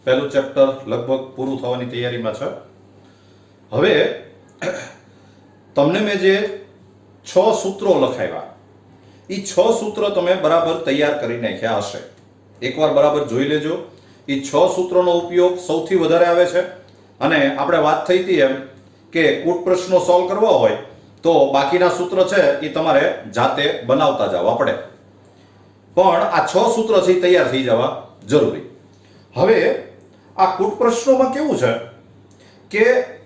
પહેલું ચેપ્ટર લગભગ પૂરું થવાની તૈયારીમાં છે. હવે તમને મેં જે 6 સૂત્રો લખાવ્યા, એ 6 સૂત્રો તમે બરાબર તૈયાર કરી નાખ્યા હશે. એકવાર બરાબર જોઈ લેજો. એ 6 સૂત્રોનો ઉપયોગ સૌથી વધારે આવે છે. અને આપણે વાત થઈ હતી એમ કે કૂટ પ્રશ્નો સોલ્વ કરવા હોય તો બાકીના સૂત્ર છે એ તમારે જાતે બનાવતા જાવ આપણે, પણ આ 6 સૂત્ર છે એ તૈયાર થઈ જવા જરૂરી. હવે આ કૂટ પ્રશ્નોમાં કેવું છે કે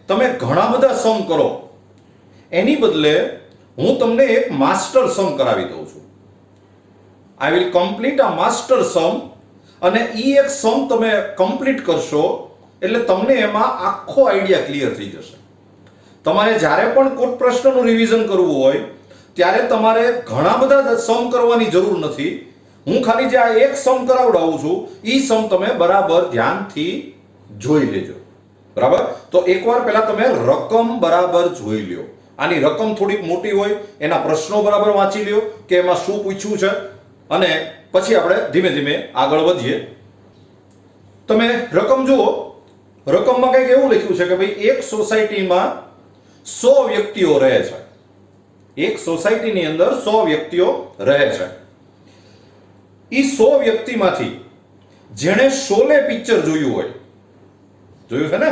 તમે ઘણા બધા સમ કરો એની બદલે હું તમને એક માસ્ટર સમ કરાવી દઉં છું. આઈ વિલ કમ્પ્લીટ આ માસ્ટર સમ, અને ઈ એક સમ તમે કમ્પ્લીટ કરશો એટલે તમને એમાં આખો આઈડિયા ક્લિયર થઈ જશે. તમારે જ્યારે પણ કૂટ પ્રશ્નનું રિવિઝન કરવું હોય ત્યારે તમારે ઘણા બધા સમ કરવાની જરૂર નથી. હું ખાલી જે આ એક સમ કરાવડાવું છું ઈ સમ તમે બરાબર ધ્યાનથી જોઈ લેજો. બરાબર? તો એકવાર પહેલા તમે રકમ બરાબર જોઈ લ્યો. આની રકમ થોડીક મોટી હોય, એના પ્રશ્નો બરાબર વાંચી લ્યો કે એમાં શું પૂછ્યું છે, અને પછી આપણે ધીમે ધીમે આગળ વધીએ. તમે રકમ જુઓ. રકમમાં કંઈક એવું લખ્યું છે કે ભાઈ એક સોસાયટીમાં 100 વ્યક્તિઓ રહે છે. એક સોસાયટીની અંદર 100 વ્યક્તિઓ રહે છે. ઈ 100 વ્યક્તિમાંથી જેણે શોલે પિક્ચર જોયું હોય, જોયું છે ને,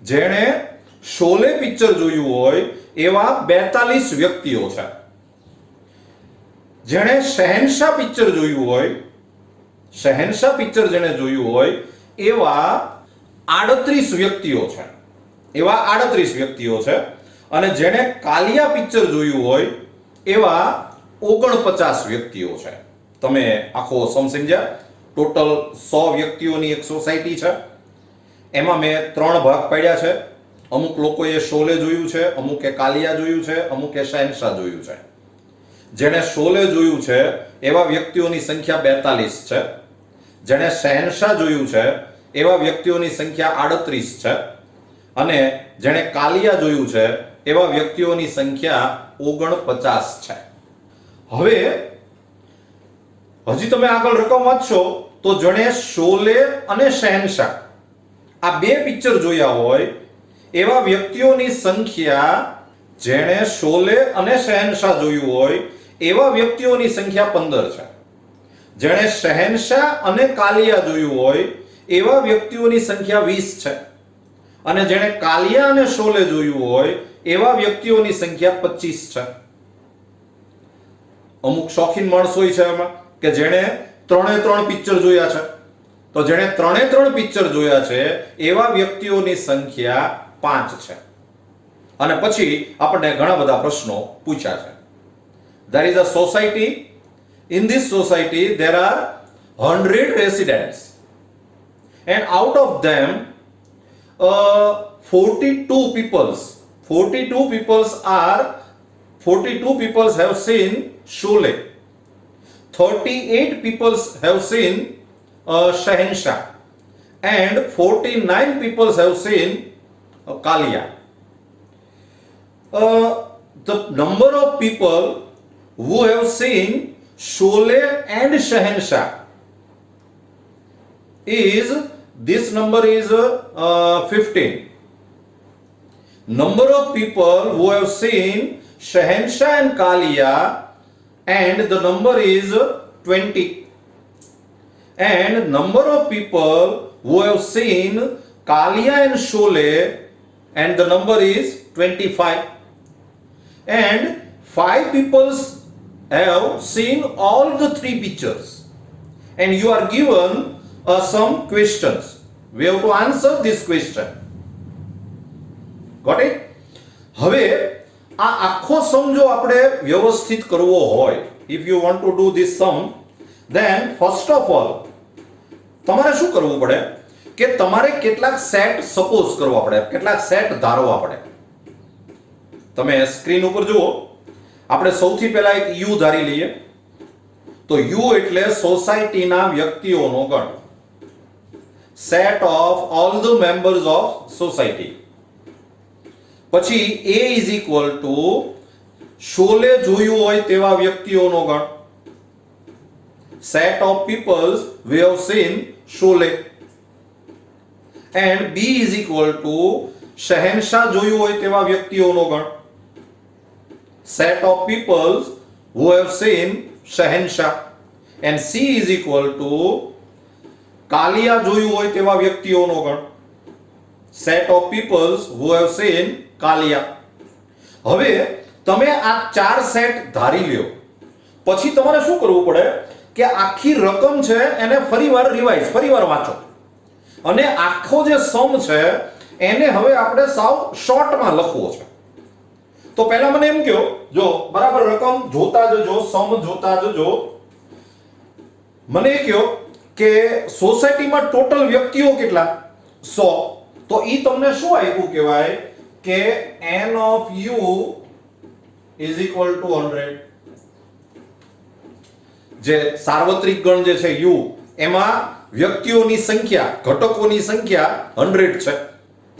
જેણે શોલે પિક્ચર જોયું હોય એવા 42 વ્યક્તિઓ છે. જેણે શહેનશાહ પિક્ચર જોયું હોય, શહેનશાહ પિક્ચર જેણે જોયું હોય એવા 38 વ્યક્તિઓ છે. એવા 38 વ્યક્તિઓ છે. અને જેણે કાલિયા પિક્ચર જોયું હોય એવા 49 વ્યક્તિઓ છે. તમે આખો સમ સમજ્યા? ટોટલ 100 વ્યક્તિઓની એક સોસાયટી છે. એમાં મેં 3 ભાગ પાડ્યા છે. અમુક લોકોએ શોલે જોયું છે, અમુકે કાલિયા જોયું છે, અમુકે શહેનશાહ જોયું છે. જેણે શોલે જોયું છે એવા વ્યક્તિઓની સંખ્યા 42 છે. જેણે શહેનશાહ જોયું છે એવા વ્યક્તિઓની સંખ્યા 38 છે. અને જેણે કાલિયા જોયું છે એવા વ્યક્તિઓની સંખ્યા 49 છે. હવે હજી તમે આગળ રકમ વાંચશો તો જેણે શોલે અને શહેનશાહ આ 2 પિક્ચર જોયા હોય એવા વ્યક્તિઓની સંખ્યા, જેણે શોલે અને શહેનશાહ જોયું હોય એવા વ્યક્તિઓની સંખ્યા 15 છે. જેણે શહેનશાહ અને કાલિયા જોયું હોય એવા વ્યક્તિઓની સંખ્યા 20 છે. અને જેણે કાલિયા અને શોલે જોયું હોય એવા વ્યક્તિઓની સંખ્યા 25 છે. અમુક શોખીન માણસો છે એમાં કે જેણે 3 પિક્ચર જોયા છે. તો જેણે 3 પિક્ચર જોયા છે એવા વ્યક્તિઓની સંખ્યા 5 છે. અને પછી આપણને ઘણા બધા પ્રશ્નો પૂછ્યા છે. There is a society. In this society there are 100 residents, and out of them 42 people have seen Sholay, 38 people have seen Shahenshah, and 49 people have seen Kalia. The number of people who have seen Sholay and Shahenshah is, this number is 15. Number of people who have seen Shahenshah and Kalia, and the number is 20. And number of people who have seen Kalia and Sholay, and the number is 25. And 5 people have seen all the 3 pictures, and you are given some questions. We have to answer this question. Got it? હવે આ આખો સમ જો આપણે વ્યવસ્થિત કરવો હોય, if you want to do this sum, then first of all તમારે શું કરવું પડે કે તમારે કેટલાક સેટ સપોઝ કરવા પડે, કેટલાક સેટ ધારવા પડે. તમે સ્ક્રીન ઉપર જુઓ. આપણે સૌથી પહેલા એક યુ ધારી લઈએ. તો યુ એટલે સોસાયટીના વ્યક્તિઓનો ગણ. Set of all the members of society. પછી A is equal to Sholay જોયું હોય તેવા વ્યક્તિઓનો ગણ. Set of peoples we have seen Sholay. And B is equal to Shahenshah જોયું હોય તેવા વ્યક્તિઓનો ગણ. Set of peoples who have seen શહેનશાહ. And C is equal to Kaalia જોયું હોય તેવા વ્યક્તિઓનો ગણ. Set of peoples who have seen Kaalia. હવે તમે આ ચાર સેટ ધારી લ્યો, પછી તમારે શું કરવું પડે કે આખી રકમ છે એને ફરીવાર રિવાઇઝ ફરીવાર વાંચો, અને આખો જે સમ છે એને હવે આપણે સાવ શોર્ટમાં લખવો છે. તો પહેલા મને એમ કહો, જો બરાબર રકમ જોતા જજો, સમ જોતા જજો. મને કહો કે સોસાયટીમાં ટોટલ વ્યક્તિઓ કેટલા? 100. તો ઈ તમને શું આપ્યું કહેવાય કે n of u is equal to 100. જે સાર્વત્રિક ગણ જે છે u, એમાં વ્યક્તિઓની સંખ્યા, ઘટકોની સંખ્યા 100 છે,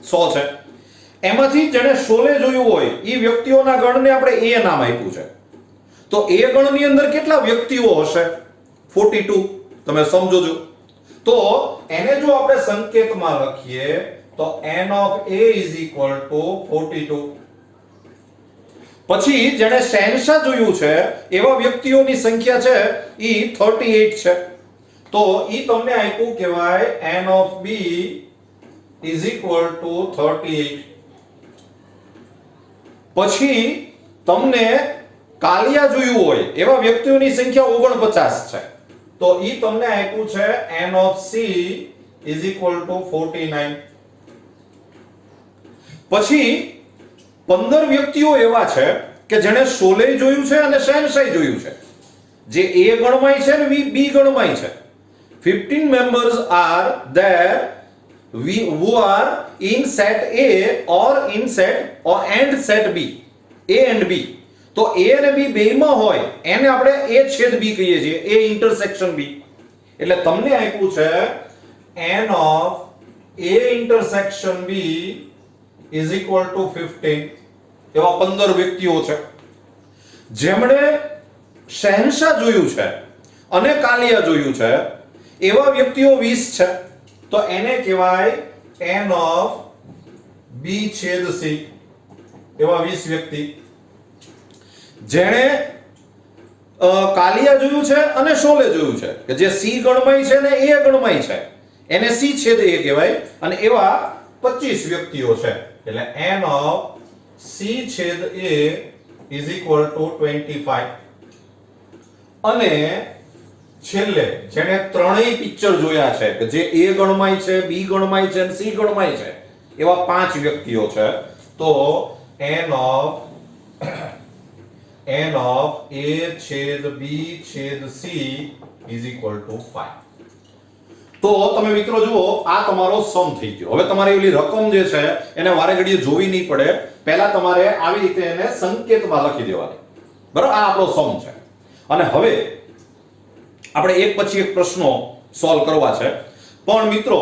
100 છે. એમાંથી જેને શોલે જોયું હોય એ વ્યક્તિઓના ગણને આપણે a નામ આપ્યું છે. તો a ગણની અંદર કેટલા વ્યક્તિઓ હશે? 42. તમે સમજોજો. તો એને જો આપણે સંકેતમાં લખીએ તો n of a is equal to 42. પછી જેને શહેનશાહ જોયું છે એવા વ્યક્તિઓની સંખ્યા છે ઈ 38 છે. તો ઈ તમને આપ્યું કહેવાય n of b is equal to 38. પછી તમને કાલિયા જોયું હોય એવા વ્યક્તિઓની સંખ્યા 49 છે. તો ઈ તમને આપ્યું છે n of c is equal to 49. પછી 15 વ્યક્તિઓ એવા છે કે જેણે શોલે જોયું છે અને શહેનશાહ જોયું છે, જે a ગણમાય છે અને b ગણમાય છે. 15 members are there who are in set A or in set or and set B, A and B. તો A અને B બેયમાં હોય એને આપણે A છેદ B કહીએ છીએ, A ઇન્ટરસેક્શન B. એટલે તમને આપ્યું છે n of A intersection B is equal to 15. એવા 15 વ્યક્તિઓ છે. જેમણે શહેનશાહ જોયું છે અને કાલિયા જોયું છે એવા વ્યક્તિઓ 20 છે. તો એને કહેવાય n of b છેદ c. એવા 20 વ્યક્તિ. જેણે કાલિયા જોયું છે અને શોલે જોયું છે કે જે c ગણમાય છે ને a ગણમાય છે, એને c છેદ a કહેવાય, અને એવા 25 વ્યક્તિઓ છે. એટલે n of c છેદ a is equal to 25. અને છેલ્લે જેને ત્રણેય પિક્ચર જોયા છે કે જે a ગણમાય છે, b ગણમાય છે અને c ગણમાય છે, એવા 5 વ્યક્તિઓ છે. તો n of a છેદ b છેદ c is equal to 5. તો તમે મિત્રો જુઓ, આ તમારો સમ થઈ ગયો. હવે તમારે એલી રકમ જે છે એને વારે ઘડીએ જોવી નહીં પડે, પહેલા તમારે આવી રીતે એને સંકેતમાં લખી દેવાની. બરાબર? આ આપણો સમ છે. અને હવે આપણે એક પછી એક પ્રશ્નો સોલ્વ કરવા છે. પણ મિત્રો,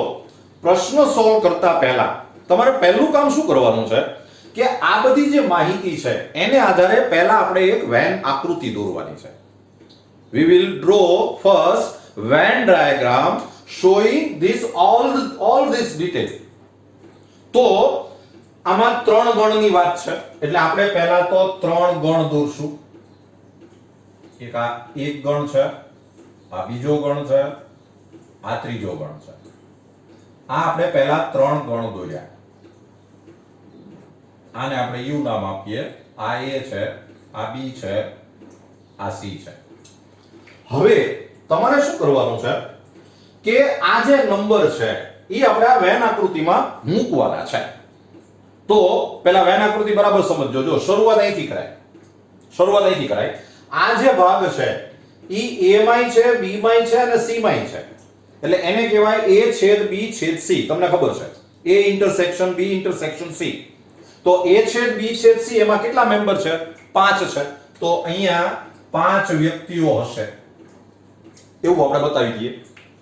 પ્રશ્ન સોલ્વ કરતા પહેલા તમારે પહેલું કામ શું કરવાનું છે કે આ બધી જે માહિતી છે એને આધારે પહેલા આપણે એક વેન આકૃતિ દોરવાની છે. we will draw first Venn diagram showing this all this detail. તો આમાં 3 ગણની વાત છે, એટલે આપણે પહેલા તો 3 ગણ દોરશું. એક આ એક ગણ છે, આ બીજો ગણ છે, આ ત્રીજો ગણ છે. આ આપણે પહેલા 3 ગણ દોર્યા. આને આપણે u નામ આપીએ. આ a છે, આ b છે, આ c છે. હવે તમારે શું કરવાનું છે કે આ જે નંબર છે એ આપણે આ વેન આકૃતિમાં મૂકવાના છે. તો પહેલા વેન આકૃતિ બરાબર સમજજો. જો શરૂઆત અહીંથી કરાય. આ જે ભાગ છે ઈ a માય છે, b માય છે અને c માય છે. એટલે એને કહેવાય a છેદ b છેદ c. તમને ખબર છે a intersection b intersection c. તો a છેદ b છેદ c એમાં કેટલા મેમ્બર છે? 5 છે. તો અહીંયા 5 વ્યક્તિઓ હશે એવું આપણે બતાવી દઈએ.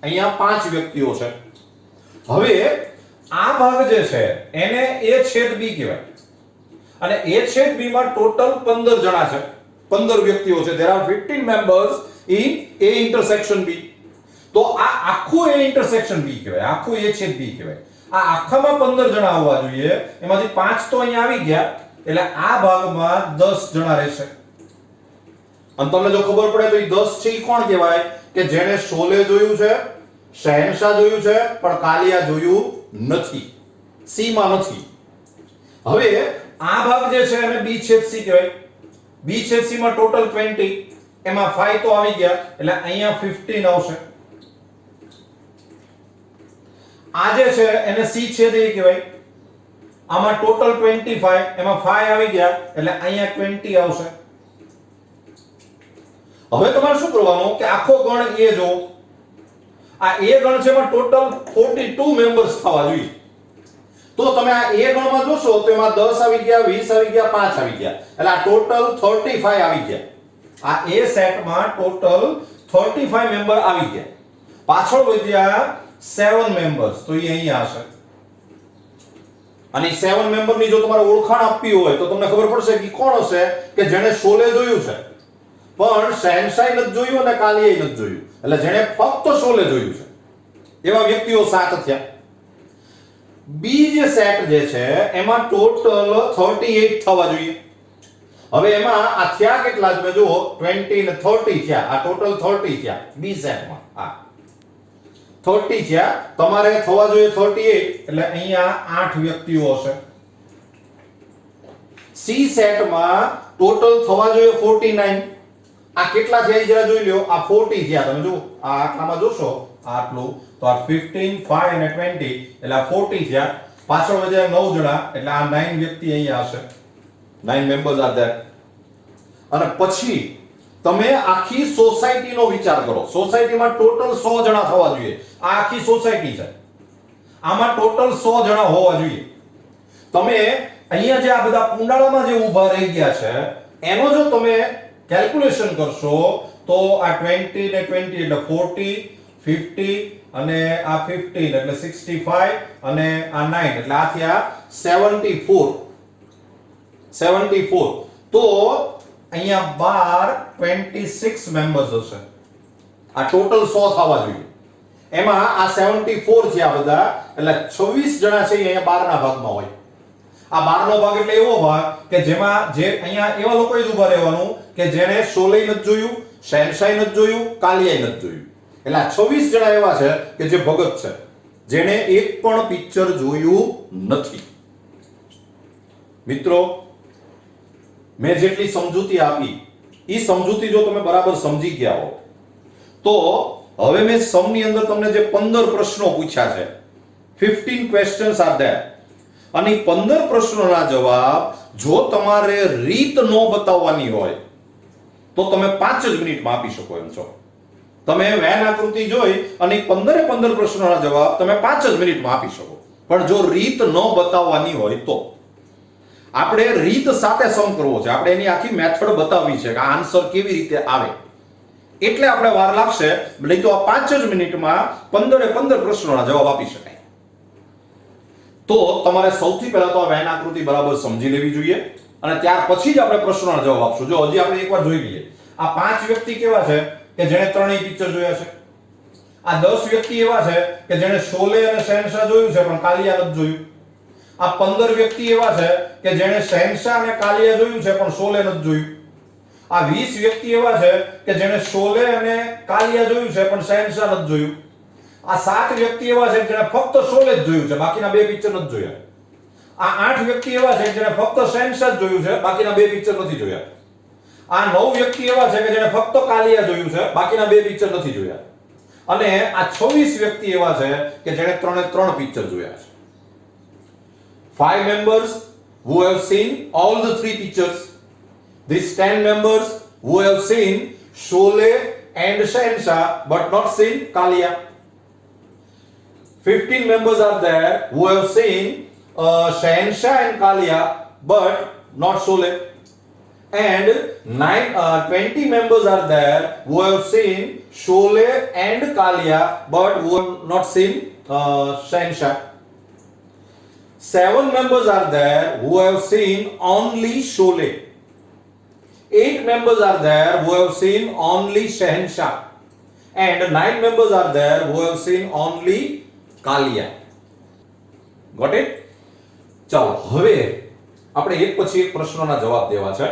અહીંયા 5 વ્યક્તિઓ છે. હવે આ ભાગ જે છે એને a છેદ b કહેવાય, અને a છેદ b માં ટોટલ 15 જણા છે, 15 વ્યક્તિઓ છે. there are 15 members in a intersection b. તો આ આખું a intersection b કહેવાય, આખું a છેદ b કહેવાય. આ આખામાં 15 જણા આવવા જોઈએ, એમાંથી 5 તો અહીંયા આવી ગયા, એટલે આ ભાગમાં 10 જણા રહેશે. અને તમને જો ખબર પડે તો એ 10 છે એ કોણ કહેવાય? કે જેણે શોલે જોયું છે, શહેનશાહ જોયું છે, પણ કાલિયા જોયું નથી, સી માં નથી. હવે આ ભાગ જે છે એને બી છેદ સી કહેવાય. બી છેદ સી માં ટોટલ 20, એમાં 5 તો આવી ગયા, એટલે અહીંયા 15 આવશે. આ જે છે એને સી છેદ એ કહેવાય. આમાં ટોટલ 25, એમાં 5 આવી ગયા, એટલે અહીંયા 20 આવશે. હવે તમારે શું કરવાનું કે આખો ગણ એ જો આ એ ગણ છે એમાં ટોટલ 42 મેમ્બર્સ થવા જોઈએ. તો તમે આ એ ગણમાં જોશો તો એમાં 10 આવી ગયા, 20 આવી ગયા, 5 આવી ગયા, એટલે આ ટોટલ 35 આવી ગયા. આ એ સેટમાં ટોટલ 35 મેમ્બર આવી ગયા. પાછળ વધ્યા 7 મેમ્બર્સ, તો એ અહીંયા હશે. અને 7 મેમ્બરની જો તમારે ઓળખાણ આપવી હોય તો તમને ખબર પડશે કે કોણ હશે? કે જેણે શોલે જોયું છે પણ શહેનશાહ નથી જોયું અને કાલિયા નથી જોયું, એટલે જેણે ફક્ત શોલે જોયું છે, એવા વ્યક્તિઓ 7 થયા. બી જે સેટ જે છે એમાં ટોટલ 38 થવા જોઈએ. હવે એમાં આ થયા કેટલા? તમે જુઓ 20 ને 30 થયા, આ ટોટલ 30 થયા બી સેટમાં. આ 30 થયા, તમારે થવા જોઈએ 38, એટલે અહીંયા 8 વ્યક્તિઓ હશે. સી સેટમાં ટોટલ થવા જોઈએ 49. આ કેટલા થયા જરા જોઈ લ્યો. આ 40 થયા, તમે જુઓ આ આટલામાં જોશો આટલું, તો આ 15, 5 અને 20, એટલે આ 40 થયા. પાછળ વધ્યા 9 જણા, એટલે આ 9 વ્યક્તિ અહીંયા હશે. 9 મેમ્બર્સ આર ધેર. અને પછી તમે આખી સોસાયટીનો વિચાર કરો. સોસાયટીમાં ટોટલ 100 જણા થવા જોઈએ. આ આખી સોસાયટી છે, આમાં ટોટલ 100 જણા હોવા જોઈએ. તમે અહીંયા જે આ બધા કુંડાળામાં જે ઊભા રહી ગયા છે એનો જો તમે કેલ્ક્યુલેશન કરશો તો આ 20 ને 20 એટલે 40, 50 અને આ 15 એટલે 65 અને આ 9 એટલે આ થયા 74. તો અહીંયા 26 મેમ્બર્સ હશે. આ ટોટલ 100 થવા જોઈએ. એમાં આ 74 છે આ બધા, એટલે 26 જણા છે અહીંયા 12 ના ભાગમાં હોય. આ 12 નો ભાગ એટલે એવો ભાગ કે જેમાં જે અહીંયા એવા લોકોએ જ ઊભા રહેવાનું કે જેણે શોલે નથી જોયું, શહેનશાહ નથી જોયું, કાલિયા નથી જોયું. એટલે આ 26 જણા એવા છે કે જે ભગત છે, જેણે એક પણ પિક્ચર જોયું નથી. મિત્રો, મેં જેટલી સમજૂતી આપી એ સમજૂતી જો તમે બરાબર સમજી ગયા હો તો હવે મેં સમની અંદર તમને જે 15 પ્રશ્નો પૂછ્યા છે, 15 ક્વેશ્ચન્સ આર ધેર, અને 15 પ્રશ્નોના જવાબ જો તમારે રીત નો બતાવવાની હોય તો તમે 5 જ મિનિટમાં આપી શકો એમ છો. તમે વેન આકૃતિ જોઈ અને 15 પ્રશ્નોના જવાબ તમે 5 જ મિનિટમાં આપી શકો. પણ જો રીત ન બતાવવાની હોય તો આપણે રીત સાથે સમ કરવો છે, આપણે એની આખી મેથડ બતાવવી છે કે આ આન્સર કેવી રીતે આવે, એટલે આપણે વાર લાગશે. નહીં તો આ 5 જ મિનિટમાં 15 પ્રશ્નોના જવાબ આપી શકાય. તો તમારે સૌથી પહેલા તો આ વેન આકૃતિ બરાબર સમજી લેવી જોઈએ અને ત્યાર પછી જ આપણે પ્રશ્નોના જવાબ આપશું. જો હજી આપણે એકવાર જોઈ લઈએ. આ 5 વ્યક્તિ કેવા છે કે જેણે ત્રણેય પિક્ચર જોયા છે. આ 10 વ્યક્તિ એવા છે કે જેણે શોલે અને શહેનશાહ જોયું છે પણ કાલિયા નથી જોયું. આ 15 વ્યક્તિ એવા છે કે જેણે શહેનશાહ અને કાલિયા જોયું છે પણ શોલે નથી જોયું. આ 20 વ્યક્તિ એવા છે કે જેણે શોલે અને કાલિયા જોયું છે પણ શહેનશાહ નથી જોયું. આ 7 વ્યક્તિ એવા છે જેણે ફક્ત શોલે જ જોયું છે, બાકીના બે પિક્ચર નથી જોયા. આ 8 વ્યક્તિ એવા છે જેણે ફક્ત શહેનશાહ જ જોયું છે, બાકીના બે પિક્ચર નથી જોયા. આ 9 વ્યક્તિ એવા છે કે જેણે ફક્ત કાલિયા જોયું છે, બાકીના બે પિક્ચર નથી જોયા. અને આ 26 વ્યક્તિ એવા છે કે જેણે ત્રણ પિક્ચર જોયા છે. 5 members who have seen all the 3 pictures. These 10 members who have seen Sholay and Shehenshaah but not seen Kalia. 15 members are there who have seen Shehenshaah and Kalia but not Sholay. And 20 members are there who have seen Sholay and Kalia but who have not seen Shehenshaah. 7 members are there who have seen only Sholay. 8 members are there who have seen only Shehenshaah. And 9 members are there who have seen only Kalia. Got it? ચાલો હવે આપણે એક પછી એક પ્રશ્નોના જવાબ દેવા છે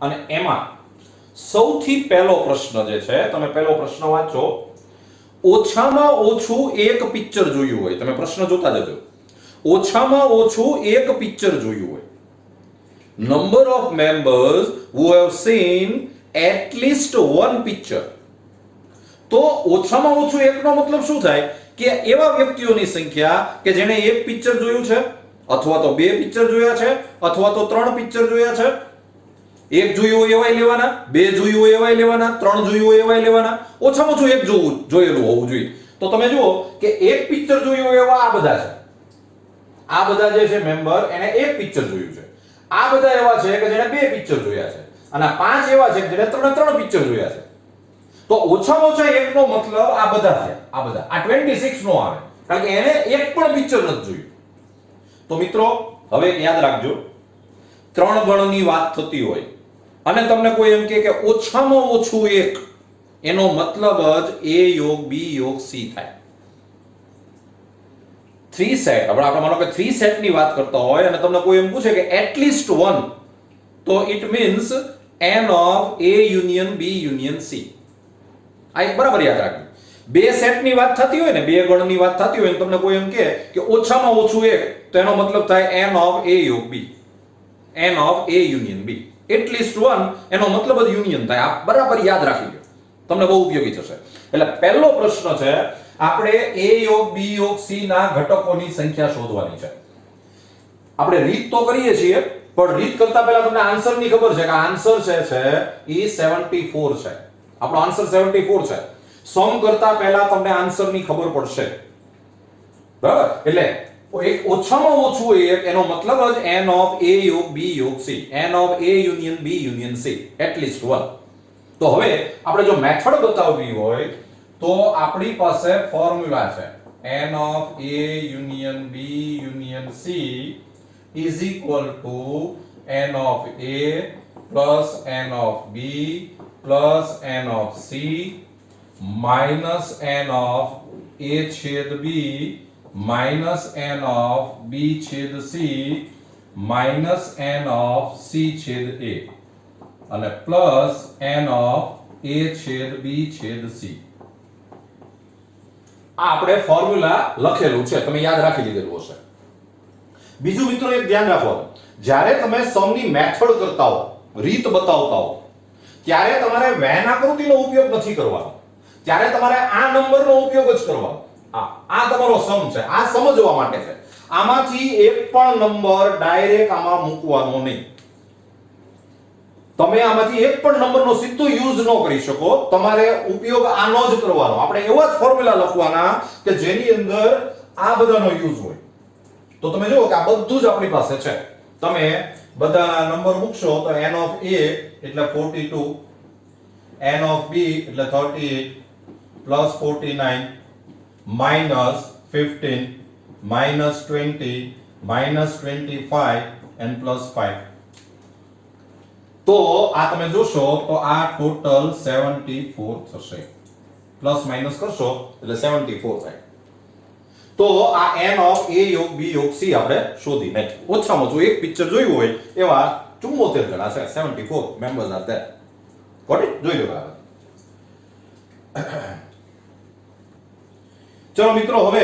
અને એમાં સૌથી પહેલો પ્રશ્ન જે છે, તમે પહેલો પ્રશ્ન વાંચો. ઓછામાં ઓછું એક પિક્ચર જોયું હોય. તમે પ્રશ્ન જોતા જજો. ઓછામાં ઓછું એક પિક્ચર જોયું હોય. Number of members who have seen at least one picture. તો ઓછામાં ઓછું એકનો મતલબ શું થાય કે એવા વ્યક્તિઓની સંખ્યા કે જેણે એક પિક્ચર જોયું છે, અથવા તો બે પિક્ચર જોયા છે, અથવા તો ત્રણ પિક્ચર જોયા છે. એક જોયું હોય એવાય લેવાના, બે જોયું હોય એવાય લેવાના, ત્રણ જોયું હોય એવાય લેવાના. ઓછામાં ઓછું એક જોયેલું હોવું જોઈએ. તો તમે જુઓ કે એક પિક્ચર જોયું હોય એવા આ બધા છે. આ બધા જે છે મેમ્બર એને એક પિક્ચર જોયું છે. આ બધા એવા છે કે જેણે બે પિક્ચર જોયા છે અને પાંચ એવા છે કે જેણે ત્રણ પિક્ચર જોયા છે. તો ઓછામાં ઓછા એકનો મતલબ આ બધા છે. આ બધા આ 26 નો આવે કારણ કે એને એક પણ પિક્ચર નથી જોયું. તો મિત્રો હવે યાદ રાખજો, ત્રણ ગણની વાત થતી હોય અને તમને કોઈ એમ કહે કે ઓછામાં ઓછું એક, એનો મતલબ જ a યોગ b યોગ c થાય. 3 સેટ, આપણે માનો કે 3 સેટ ની વાત કરતા હોય અને તમને કોઈ એમ પૂછે કે એટલીસ્ટ વન, તો it means n of a union b union c. આ એક બરાબર યાદ રાખજો. બે સેટ ની વાત થતી હોય ને, બે ગણ ની વાત થતી હોય ને તમને કોઈ એમ કહે કે ઓછામાં ઓછું એક, તો એનો મતલબ થાય n ઓફ a યોગ b, n of a union b. At least one એનો મતલબ જ યુનિયન થાય. આ બરાબર યાદ રાખી લો, તમને બહુ ઉપયોગી થશે. એટલે પહેલો પ્રશ્ન છે, આપણે a યોગ b યોગ c ના ઘટકોની સંખ્યા શોધવાની છે. આપણે રીત તો કરીએ છીએ, પણ રીત કરતા પહેલા તમને આન્સર ની ખબર છે કે આન્સર છે એ 74 છે. આપણો આન્સર 74 છે. સમ કરતા પહેલા તમને આન્સર ની ખબર પડશે, બરાબર? એટલે એક ઓછામાં ઓછું એક, એનો મતલબ જ n ઓફ a યોગ b યોગ c, n of a union b union c, at least one. તો હવે આપણે જો મેથડ બતાવવી હોય તો આપણી પાસે ફોર્મ્યુલા છે, n of a union b union c is equal to n of a plus n of b plus n of c minus n of a છેદ b minus n of b છેદ c minus n of c છેદ a અને plus n of a છેદ b છેદ c. આ આપણે formula લખેલું છે, તમે યાદ રાખી લીધેલું હશે. બીજું મિત્રો એક ધ્યાન રાખો, જ્યારે તમે સમની મેથડ કરતા હો, રીત બતાવતા હો, ત્યારે તમારે વેન આકૃતિનો ઉપયોગ નથી કરવાનો. ત્યારે તમારે આ નંબરનો ઉપયોગ જ કરવાનો. આ તમારો સમ છે, આ સમજવા માટે છે. આમાંથી એક પણ નંબર ડાયરેક્ટ આમાં મૂકવાનો નહીં. તમે આમાંથી એક પણ નંબરનો સીધો યુઝ ન કરી શકો. તમારે ઉપયોગ આનો જ કરવાનો. આપણે એવા જ ફોર્મ્યુલા લખવાના કે જેની અંદર આ બધાનો યુઝ હોય. તો તમે જુઓ કે આ બધું જ આપણી પાસે છે. તમે બધા નંબર મૂકશો તો n of a એટલે 42, n of b એટલે 38 plus 49 minus 15 minus 20 minus 25 and plus 5. તો આ તમે જોશો તો આ ટોટલ 74 થશે. પ્લસ માઇનસ કરશો એટલે 74 થાય. તો આ n of a યોગ b યોગ c આપણે શોધી નાખ્યું. ઓછામાં ઓછું એક પિક્ચર જોયું હોય એવા 74 જણા છે. 74 members are there. Got it? જોઈ લો બરાબર. ચલો મિત્રો, હવે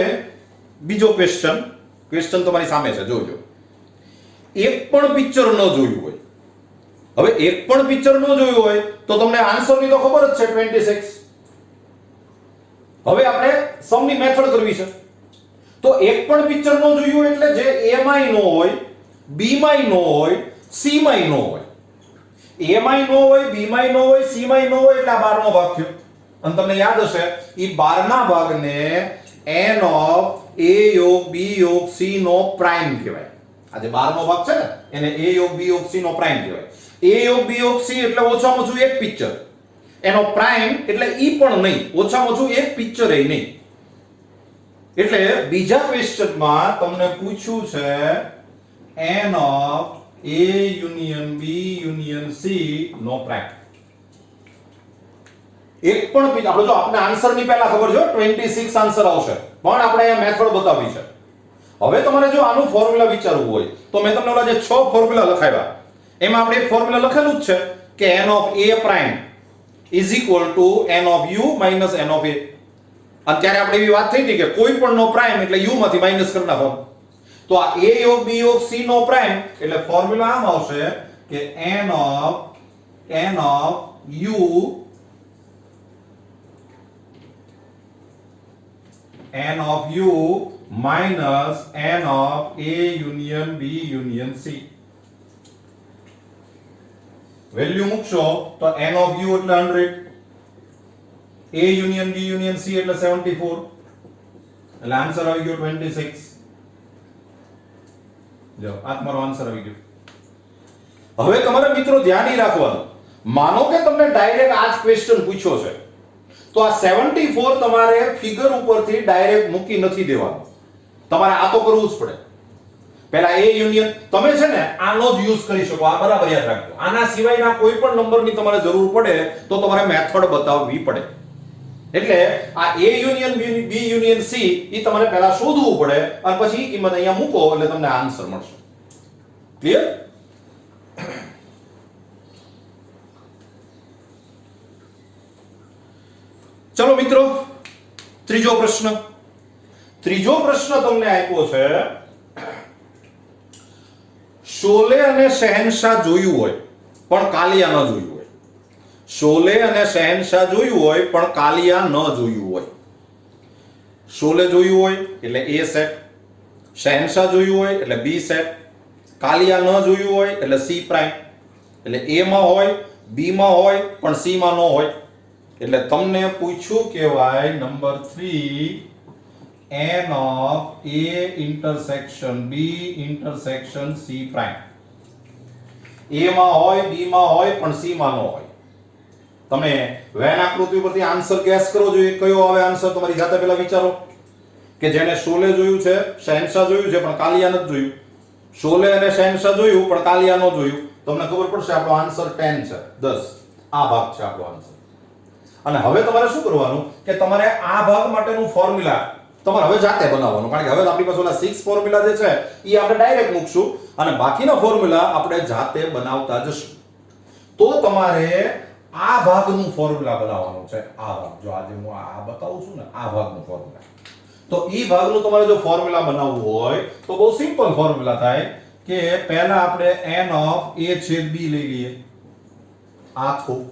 બીજો ક્વેશ્ચન તમારી સામે છે, જોજો. એક પણ પિક્ચર ન જોયું હોય. હવે એક પણ પિક્ચર ન જોયું હોય તો તમને આન્સરની તો ખબર જ છે 26. હવે આપણે સમની મેથડ કરવી છે. તો એક પણ પિક્ચર ન જોયું હોય એટલે જે a માં ન હોય, b માં ન હોય, c માં ન હોય. a માં ન હોય, b માં ન હોય, c માં ન હોય એટલે આ 12નો ભાગ થયો. અને તમને યાદ હશે ઈ 12ના ભાગને n of a યોગ b યોગ c નો પ્રાઇમ કહેવાય. આ જે 12નો ભાગ છે ને એને a યોગ b યોગ c નો પ્રાઇમ કહેવાય. a યોગ b યોગ c એટલે ઓછામાં ઓછું એક પિક્ચર. એનો પ્રાઇમ એટલે ઈ પણ નહીં, ઓછામાં ઓછું એક પિક્ચર એ નહીં. એટલે બીજા ક્વેશ્ચનમાં તમને પૂછ્યું છે n of a union b union c નો પ્રાઇમ. એક પણ આપણે જો આપણે આન્સર ની પહેલા ખબર છે 26 આન્સર આવશે, પણ આપણે અહીંયા મેથડ બતાવી છે. હવે તમારે જો આનું ફોર્મ્યુલા વિચારવું હોય તો મેં તમને ઓલા જે 6 ફોર્મ્યુલા લખાવ્યા એમાં આપણે એક ફોર્મ્યુલા લખેલું જ છે કે n of a prime is equal to n of u minus n of a. અત્યારે આપણે એવી વાત થઈ હતી કે કોઈ પણ નો પ્રાઇમ એટલે u માંથી માઈનસ કરી નાખવાનો. તો આ a યોગ b યોગ c નો પ્રાઇમ એટલે ફોર્મ્યુલા આમ આવશે કે n of u minus n of a union b union c. Value મૂકશો તો n of u એટલે 100, a union b union c એટલે 74, એટલે આન્સર આવી ગયો 26. જો આ તમારો આન્સર આવી ગયો. હવે તમારે મિત્રો ધ્યાન રાખવાનું, માનો કે તમને ડાયરેક્ટ આ જ ક્વેશ્ચન પૂછ્યો છે તો આ 74 તમારે ફિગર ઉપરથી ડાયરેક્ટ મૂકી નથી દેવાનું, તમારે આ તો કરવું જ પડે. પહેલા a યુનિયન તમે છે ને આનો જ યુઝ કરી શકો, આ બરાબર યાદ રાખજો. આના સિવાયના કોઈ પણ નંબરની તમારે જરૂર પડે તો તમારે મેથડ બતાવવી પડે. એટલે આ a union b union c ઈ તમારે પહેલા શોધવું પડે અને પછી કિંમત અહીંયા મૂકો એટલે તમને આન્સર મળશે. ક્લિયર? ચલો મિત્રો, ત્રીજો પ્રશ્ન તમને આપ્યો છે શોલે અને શહેનશાહ જોયું હોય પણ કાલિયા ન જોયું હોય. શોલે અને શહેનશાહ જોયું હોય પણ કાલિયા ન જોયું હોય. શોલે જોયું હોય એટલે A સેટ, શહેનશાહ જોયું હોય એટલે B સેટ, કાલિયા ન જોયું હોય એટલે C પ્રાઇમ. એટલે A માં હોય, B માં હોય પણ C માં ન હોય. એટલે તમને પૂછ્યું કહેવાય number 3 n of A intersection B intersection C prime. A માં હોય, B માં હોય પણ C માં ન હોય. તમે વેન આકૃતિ પરથી આન્સર ગેસ કરો જોઈએ કયો આવે આન્સર, તમારી જાતે પહેલા વિચારો કે જેને શોલે જોયું છે, શહેનશાહ જોયું છે પણ કાલિયા નથી જોયું. શોલે અને શહેનશાહ જોયું પણ કાલિયા ન જોયું. તમને ખબર પડશે આપણો આન્સર 10 છે, 10. આ ભાગ છે આપણો આન્સર. અને હવે તમારે શું કરવાનું કે તમારે આ ભાગ માટેનું ફોર્મ્યુલા તમારે હવે જાતે બનાવવાનું, કારણ કે હવે આપણી પાસે ઓલા 6 ફોર્મ્યુલા જે છે એ આપણે ડાયરેક્ટ મૂકશું અને બાકીના ફોર્મ્યુલા આપણે જાતે બનાવતા જશું. તો તમારે આ ભાગનું ફોર્મ્યુલા બનાવવાનું છે. આ ભાગ જો આજે હું આ બતાવું છું ને, આ ભાગનું ફોર્મ્યુલા. તો ઈ ભાગનું તમારે જો ફોર્મ્યુલા બનાવવું હોય તો બહુ સિમ્પલ ફોર્મ્યુલા થાય કે પહેલા આપણે n of a છેદ b લઈ લઈએ આખું,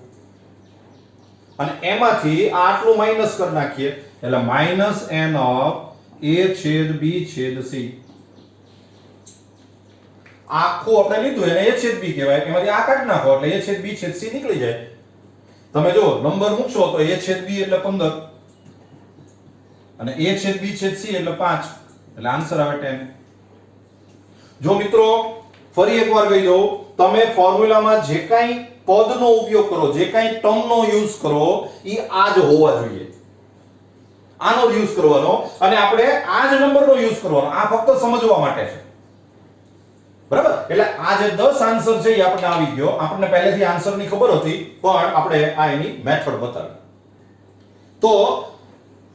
અને એમાંથી આટલું માઈનસ કરી નાખીએ એટલે માઈનસ n of a છેદ b છેદ c. આખું આપણે લીધું એને a છેદ b કહેવાય, એમાંથી આ કાઢી નાખો એટલે a છેદ b છેદ c નીકળી જાય. તમે જો નંબર મૂકશો તો a છેદ b એટલે 15 અને a છેદ b છેદ c એટલે 5, એટલે આન્સર આવે 10. જો મિત્રો ફરી એકવાર કહી દઉં, તમે ફોર્મ્યુલામાં જે કાંઈ પદનો ઉપયોગ કરો, જે કાંઈ ટર્મનો યુઝ કરો ઈ આ જ હોવા જોઈએ. આનો જ યુઝ કરવાનો અને આપણે આ જ નંબરનો યુઝ કરવાનો. આ ફક્ત સમજવા માટે છે, બરાબર? એટલે આ જે 10 આન્સર છે એ આપણને આવી ગયો. આપણને પહેલેથી આન્સરની ખબર હતી પણ આપણે આ એની મેથડ બતાવી. તો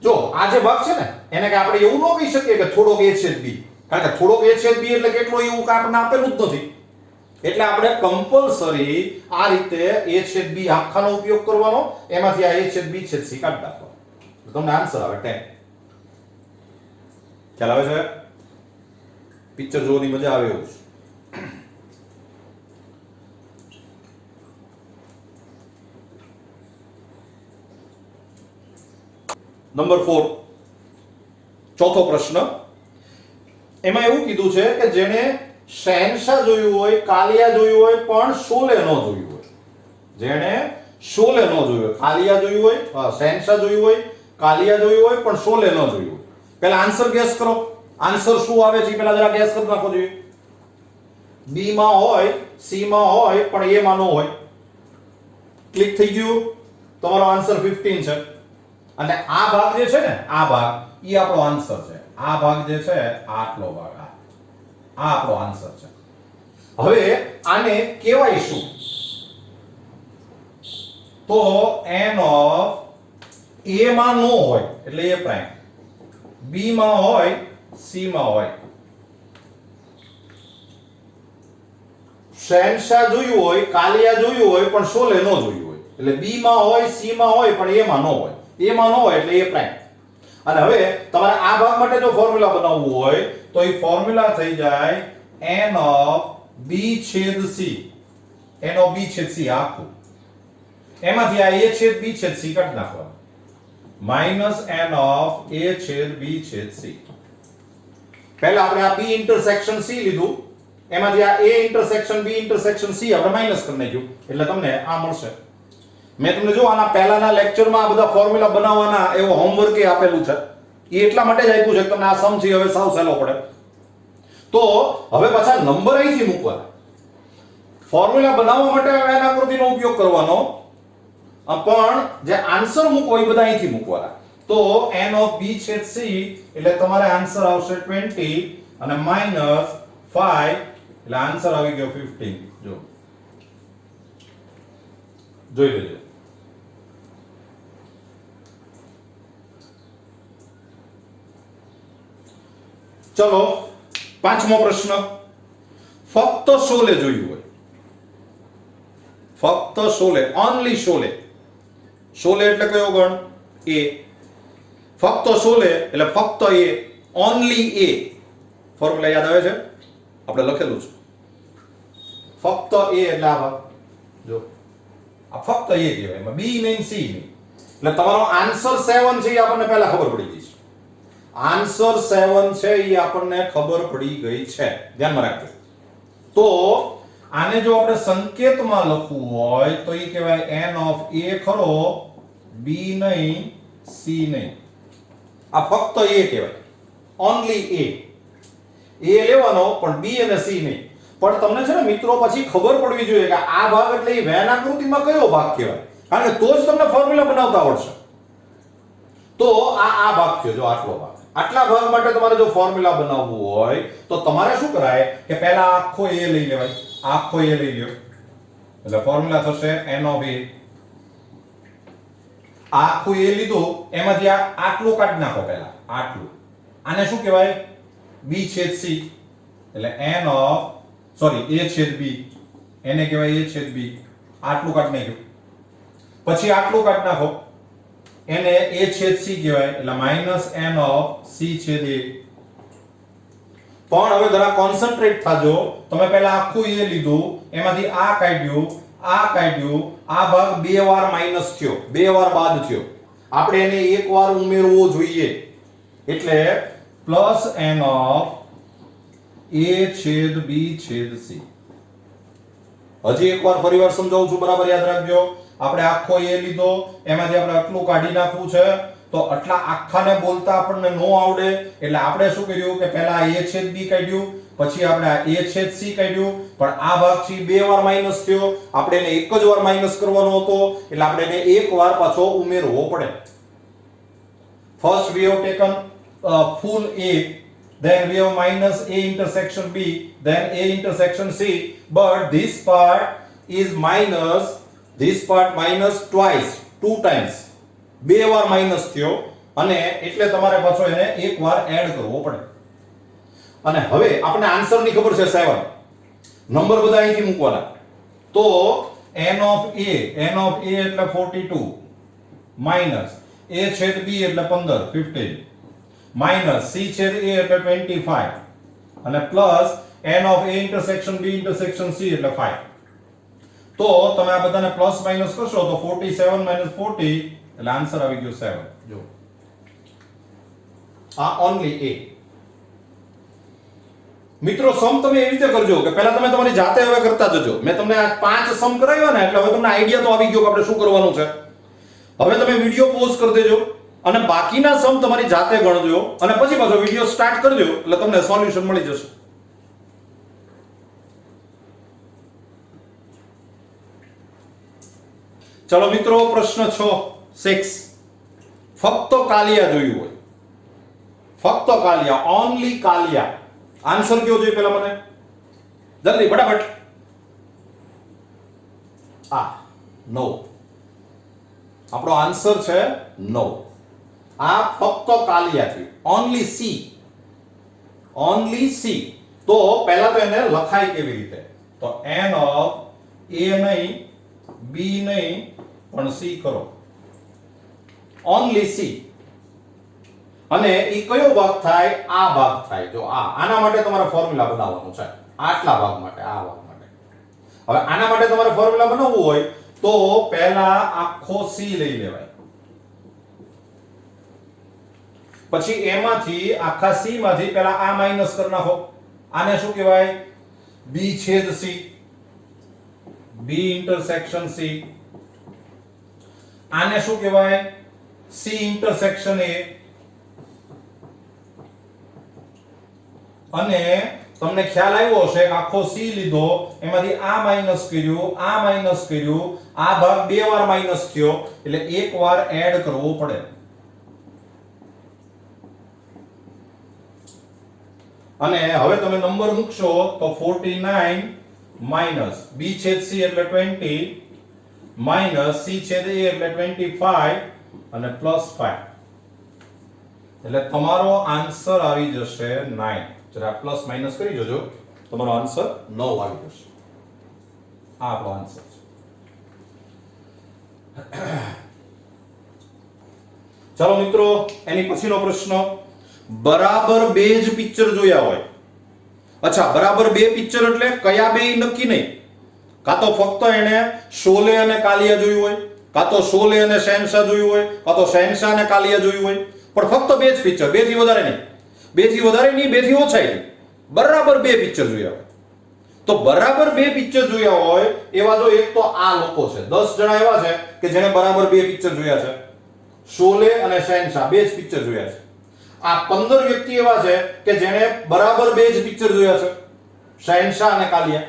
જો આ જે ભાગ છે ને એને કે આપણે એવું ન કહી શકીએ કે થોડોક a છેદ b, કારણ કે થોડોક a છેદ b એટલે કેટલો એવું કે આપણને આપેલું જ નથી. એટલે આપણે કમ્પલસરી આ રીતે a છેદ b આખાનો ઉપયોગ કરવાનો, એમાંથી આ a છેદ b છેદ c કાઢી નાખવાનો. તો તમને આન્સર આવે 10. ખ્યાલ આવે છે? પિક્ચર જોવાની મજા આવે એવું છે. નંબર 4, ચોથો પ્રશ્ન. એમાં એવું કીધું છે કે જેને શહેનશાહ જોયું હોય, કાલિયા જોયું હોય પણ શોલે ન જોયું હોય. જેને શોલે ન જોયું હોય, કાલિયા જોયું હોય, શહેનશાહ જોયું હોય, કાલિયા જોયું હોય પણ શોલે ન જોયું હોય. પહેલા આન્સર ગેસ કરો. આન્સર શું આવે છે પહેલા જરા ગેસ કરી નાખો જોઈએ. B માં હોય, C માં હોય પણ A માં ન હોય. ક્લિક થઈ ગયું. તમારો આન્સર 15 છે. અને આ ભાગ જે છે ને, આ ભાગ ઈ આપણો આન્સર છે. આ ભાગ જે છે આટલો ભાગ, આ આપણો આન્સર છે. હવે આને કહેવાય શું? તો n of a માં નો હોય એટલે a પ્રાઇમ, b માં હોય, c માં હોય શહેનશાહ જોયું હોય, કાલિયા જોયું હોય પણ શોલે ન જોયું હોય, એટલે બી માં હોય, સી માં હોય પણ એ માં ન હોય, એ માં ન હોય એટલે એ પ્રાઇમ. અને હવે તમારે આ ભાગ માટે જો ફોર્મ્યુલા બનાવવું હોય તો એ ફોર્મ્યુલા થઈ જાય n ઓફ b છેદ c, n ઓફ b છેદ c આખું, એમાંથી આ a છેદ b છેદ c કાઢી નાખવાનું, માઈનસ n ઓફ a છેદ b છેદ c. પહેલા આપણે આ b ઇન્ટરસેક્શન c લીધું, એમાંથી આ a intersection b intersection c આપણે માઈનસ કરી નાખ્યું, એટલે તમને આ મળશે. મેં તમને જો આના પહેલાના લેક્ચરમાં આ બધા ફોર્મ્યુલા બનાવવાના એવો હોમવર્ક એ આપેલું છે, એ એટલા માટે જ આપ્યું છે કે તમને આ સમ છે હવે સાવ સહેલો પડે. તો હવે પાછા નંબર અહીંથી મૂકવાના, ફોર્મ્યુલા બનાવવા માટે હવે એના આકૃતિનો ઉપયોગ કરવાનો, પણ જે આન્સર મૂકો એ બધા અહીંથી મૂકવાના. તો n ઓફ b છેદ c એટલે તમારે આન્સર આવશે 20 અને માઈનસ 5 એટલે આન્સર આવી ગયો 15. જો જોઈ લેજો. ચલો પાંચમો પ્રશ્ન, ફક્ત શોલે જોયું હોય, ફક્ત શોલે, ઓનલી શોલે. શોલે એટલે કયો ગણ? એ. ફક્ત શોલે એટલે ફક્ત એ, ઓનલી એ. ફોર્મ્યુલા યાદ આવે છે? આપણે લખેલું છે. ફક્ત એ એટલે આ ભાગ જો, આ ફક્ત એ કહેવાય, એમાં બી નહીં સી નહીં. એટલે તમારો આન્સર 7 છે એ આપણને પહેલા ખબર પડી ગઈ છે. આન્સર 7 છે એ આપણને ખબર પડી ગઈ છે, ધ્યાનમાં રાખજો. તો આને જો આપણે સંકેતમાં લખવું હોય તો એ કહેવાય n ઓફ a ખરો, b નહીં, c નહીં. આ ફક્ત a કહેવાય, ઓન્લી a. a લેવાનો પણ b અને c નહીં. પણ તમને છે ને મિત્રો પછી ખબર પડવી જોઈએ કે આ ભાગ એટલે એ વેન આકૃતિમાં કયો ભાગ કહેવાય, કારણ કે તો જ તમને ફોર્મ્યુલા બનાવતા આવડશે. તો આ ભાગ થયો, જો આટલો ભાગ. આટલા ભાગ માટે તમારે જો ફોર્મ્યુલા બનાવવું હોય તો તમારે શું કરાય કે પહેલા આખો a લઈ લેવાય, આખો a લઈ લ્યો એટલે ફોર્મ્યુલા થશે n ઓફ a. આખું a લીધું, એમાંથી આટલું કાઢી નાખો પહેલા, આટલું. આને શું કહેવાય? b છેદ c એટલે n ઓફ સોરી a છેદ b, એને કહેવાય a છેદ b. આટલું કાઢી નાખ્યું, પછી આટલું કાઢી નાખો, એને a છેદ c કહેવાય એટલે માઈનસ n ઓફ c છેદ a. પણ હવે જરા કોન્સન્ટ્રેટ થાજો, તમે પહેલા આખું a લીધું, એમાંથી આ કાઢ્યું, આ કાઢ્યું, આ ભાગ બે વાર માઈનસ થયો, બે વાર બાદ થયો, આપણે એને એક વાર ઉમેરવો જોઈએ, એટલે પ્લસ n ઓફ a છેદ b છેદ c. હજી એકવાર ફરીવાર સમજાવું છું, બરાબર યાદ રાખજો. આપણે આખો a લીધો, એમાંથી આપણે આટલું કાઢી નાખવું છે, તો આટલા આખાને બોલતા આપણને નો આવડે, એટલે આપણે શું કર્યું કે પહેલા a છેદ b કાઢ્યું, પછી આપણે આ a છેદ c કાઢ્યું, પણ આ ભાગ છે બે વાર માઈનસ થયો, આપણે એને એક જ વાર માઈનસ કરવાનો હતો, એટલે આપણે એને એક વાર પાછો ઉમેરવો પડે. First we have taken full a, then we have minus a intersection b, then a intersection c, but this part is minus, this part minus twice, two times. બે વાર માઈનસ થયો અને એટલે તમારે પાછો એને એક વાર એડ કરવો પડે. અને હવે આપણે આન્સર ની ખબર છે 7, નંબર બધા અહીંથી મૂકવાના. તો n ઓફ a એટલે 42 માઈનસ a છેદ b એટલે 15 માઈનસ c છેદ a એટલે 25 અને plus n of a intersection b intersection c એટલે 5. તો તમે આ બધાને પ્લસ માઈનસ કરશો તો 47 માઈનસ 40 એટલે આન્સર આવી ગયો 7. જો આ ઓન્લી a. મિત્રો સમ તમે એવી રીતે કરજો કે પહેલા તમે તમારી જાતે હવે કરતા જજો. મેં તમને આ 5 સમ કરાવ્યા ને એટલે હવે તમને આઈડિયા તો આવી ગયો કે આપણે શું કરવાનું છે. હવે તમે વિડિયો પોઝ કરી દેજો અને બાકીના સમ તમારી જાતે ગણજો અને પછી પાછો વિડિયો સ્ટાર્ટ કરજો એટલે તમને સોલ્યુશન મળી જશે. ચલો મિત્રો પ્રશ્ન 6 ફક્ત કાલિયા જોયું હોય, ફક્ત કાલિયા, ઓન્લી કાલિયા. આન્સર કયો જોઈએ પેલા મને જલ્દી ફટાફટ. નો. આપણો આન્સર છે નો. આ ફક્ત કાલિયાથી, ઓન્લી સી, ઓન્લી સી. તો પહેલા તો એને લખાય કેવી રીતે? તો n ઓફ a નહીં b નહીં પણ c કરો, ઓનલી c. અને એ કયો ભાગ થાય? આ ભાગ થાય. જો આના માટે તમારે ફોર્મ્યુલા બનાવવાનું છે, આટલા ભાગ માટે, આ ભાગ માટે. હવે આના માટે તમારે ફોર્મ્યુલા બનાવવું હોય તો પહેલા આખો c લઈ લેવાય, પછી એમાંથી આખા c માંથી પહેલા આ માઈનસ કરી નાખો. આને શું કહેવાય? b છેદ c, b ઇન્ટરસેક્શન c. આને શું કહેવાય? c intersection a. અને તમને ખ્યાલ આવ્યો હશે કે આખો c લીધો, એમાંથી આ માઈનસ કર્યું, આ માઈનસ કર્યું, આ ભાગ બે વાર માઈનસ થયો, એટલે એક વાર એડ કરવો પડે. અને હવે તમે નંબર મૂકશો તો 49 માઈનસ b છેદ c એટલે 20 માઈનસ c છેદ a એટલે 25 અને પ્લસ 5, એટલે તમારો આન્સર આવી જશે 9. જરા પ્લસ માઈનસ કરી જોજો, તમારો આન્સર 9 આવી જશે. આ આપણો આન્સર છે. ચાલો મિત્રો, એની પછીનો પ્રશ્ન, બરાબર બે જ પિક્ચર જોયા હોય. અચ્છા, બરાબર બે પિક્ચર એટલે કયા બે નક્કી નહીં. કાં તો ફક્ત એને શોલે અને કાલિયા જોયું હોય, કાં તો શોલે અને શહેનશાહ જોયું હોય, કાં તો શહેનશાહ અને કાલિયા જોયું હોય, પણ ફક્ત બે જ પિક્ચર, બે થી વધારે નહીં, બે થી વધારે નહીં, બે થી ઓછા નહીં, બરાબર બે પિક્ચર જોયા હોય. તો બરાબર બે પિક્ચર જોયા હોય એવા જો એક તો આ લોકો છે, 10 જણા એવા છે કે જેણે બરાબર બે પિક્ચર જોયા છે, શોલે અને શહેનશાહ બે જ પિક્ચર જોયા છે. આ 15 વ્યક્તિ એવા છે કે જેણે બરાબર બે જ પિક્ચર જોયા છે, શહેનશાહ અને કાલિયા.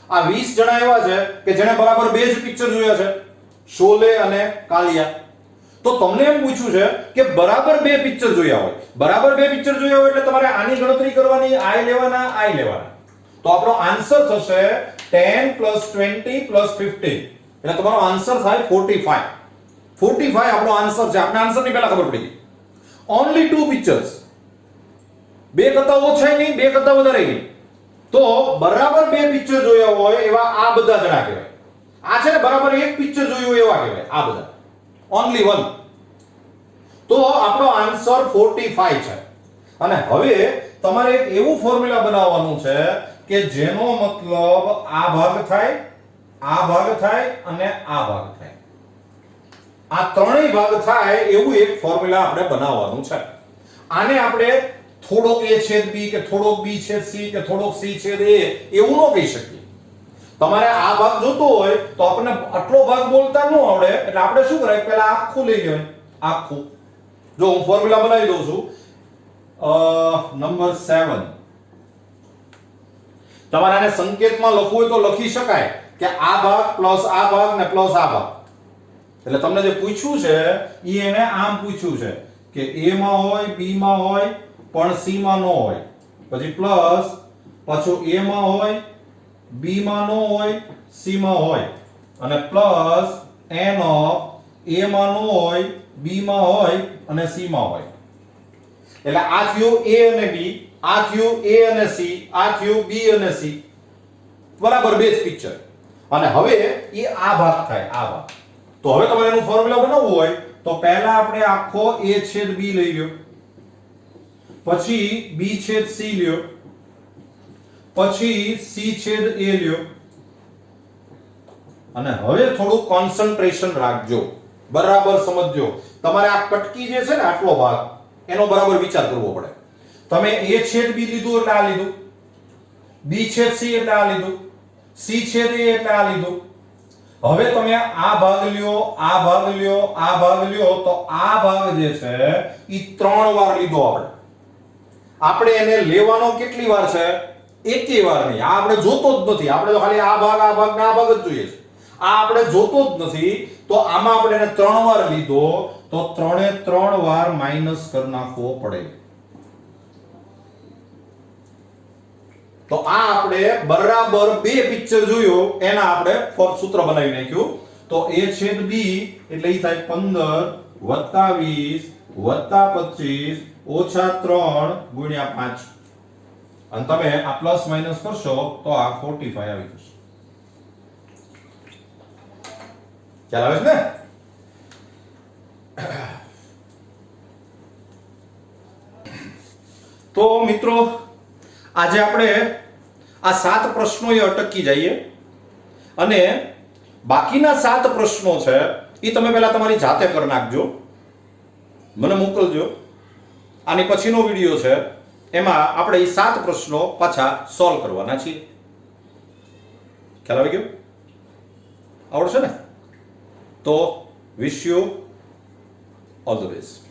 આ 20 જણા એવા છે કે જેણે બરાબર બે જ પિક્ચર જોયા છે, શોલે અને કાલિયા. તો તમને એમ પૂછ્યું છે કે બરાબર બે પિક્ચર જોયા હોય, બરાબર બે પિક્ચર જોયા હોય એટલે તમારે આની ગણતરી કરવાની, આઈ લેવાના, આઈ લેવાના. તો આપણો આન્સર થશે 10 + 20 + 15, એટલે તમારો આન્સર થાય 45. 45 આપણો આન્સર છે. આપણે આન્સરની પહેલા ખબર પડી ગઈ. ઓન્લી 2 પિક્ચર્સ, બે કરતા ઓછા નહીં, બે કરતા વધારે નહીં. તો બરાબર બે પિક્ચર જોયા હોય એવા આ બધા જણા કહેવાય. આ છે ને બરાબર એક પિક્ચર જોયું હોય એવા કહેવાય આ બધા, ઓન્લી 1. તો આપણો આન્સર 45 છે. અને હવે તમારે એક એવું ફોર્મ્યુલા બનાવવાનું છે કે જેનો મતલબ આ ભાગ થાય, આ ભાગ થાય અને આ ભાગ થાય, આ ત્રણેય ભાગ થાય એવું એક ફોર્મ્યુલા આપણે બનાવવાનું છે. આને આપણે થોડોક a છેદ b કે થોડોક b છેદ c કે થોડોક c છેદ a એવું ન કહી શકીએ. તમારે આ ભાગ જોતો હોય તો આપણને આટલો ભાગ બોલતા ન આવડે, એટલે આપણે શું કરાય, પહેલા આખું લઈ લેવાય, આખું. જો હું ફોર્મ્યુલા બનાવી દઉં છું, નંબર 7. તમારે આને સંકેતમાં લખવું હોય તો લખી શકાય કે આ ભાગ પ્લસ આ ભાગ ને પ્લસ આ ભાગ. એટલે તમને જે પૂછ્યું છે એ એને આમ પૂછ્યું છે કે a માં હોય, b માં હોય પણ c માં ન હોય, પછી પ્લસ પાછું a માં હોય, b માં ન હોય, c માં હોય, અને પ્લસ n ઓફ a માં ન હોય, b માં હોય અને c માં હોય. એટલે આ થયું a અને b, આ થયું a અને c, આ થયું b અને c. બરાબર બે જ પિક્ચર. અને હવે એ આ ભાગ થાય, આ ભાગ. તો હવે તમારે એનું ફોર્મ્યુલા બનાવવું હોય તો પહેલા આપણે આખો a છેદ b લઈ લ્યો, પછી b છેદ c લ્યો, પછી c છેદ a લ્યો. અને હવે થોડું કોન્સન્ટ્રેશન રાખજો, બરાબર સમજજો. તમારે આ કટકી જે છે ને આટલો ભાગ, એનો બરાબર વિચાર કરવો પડે. તમે a છેદ b લીધું એટલે આ લીધું, b છેદ c એટલે આ લીધું, c છેદ a એટલે આ લીધું. હવે તમે આ ભાગ લ્યો, આ ભાગ લ્યો, આ ભાગ લ્યો, તો આ ભાગ જે છે ઈ 3 વાર લીધો આપણે. આપણે એને લેવાનો કેટલી વાર છે? એકેય વાર નહીં. આ આપણે જોતો જ નથી, આપણે તો ખાલી આ ભાગ ને આ ભાગ જ જોઈએ છે. આ આપણે જોતો જ નથી, તો આમાં આપણે એને 3 વાર લીધો, તો 3 વાર માઈનસ કરી નાખવો પડે. તો આ આપણે બરાબર બે પિક્ચર જોયું એના આપણે સૂત્ર બનાવી નાખ્યું. તો a છેદ b એટલે ઈ થાય 15 + 20 + 25 - 3 × 5. અને તમે આ પ્લસ માઇનસ કરશો તો આ 45 આવી જશે. ખ્યાલ આવે છે ને? તો મિત્રો આજે આપણે આ 7 પ્રશ્નોએ અટકી જઈએ અને બાકીના 7 પ્રશ્નો છે એ તમે પહેલા તમારી જાતે કરી નાખજો, મને મોકલજો. આની પછીનો વિડીયો છે એમાં આપણે એ 7 પ્રશ્નો પાછા સોલ્વ કરવાના છીએ. ખ્યાલ આવી ગયો? આવડશે ને? તો wish you all the best.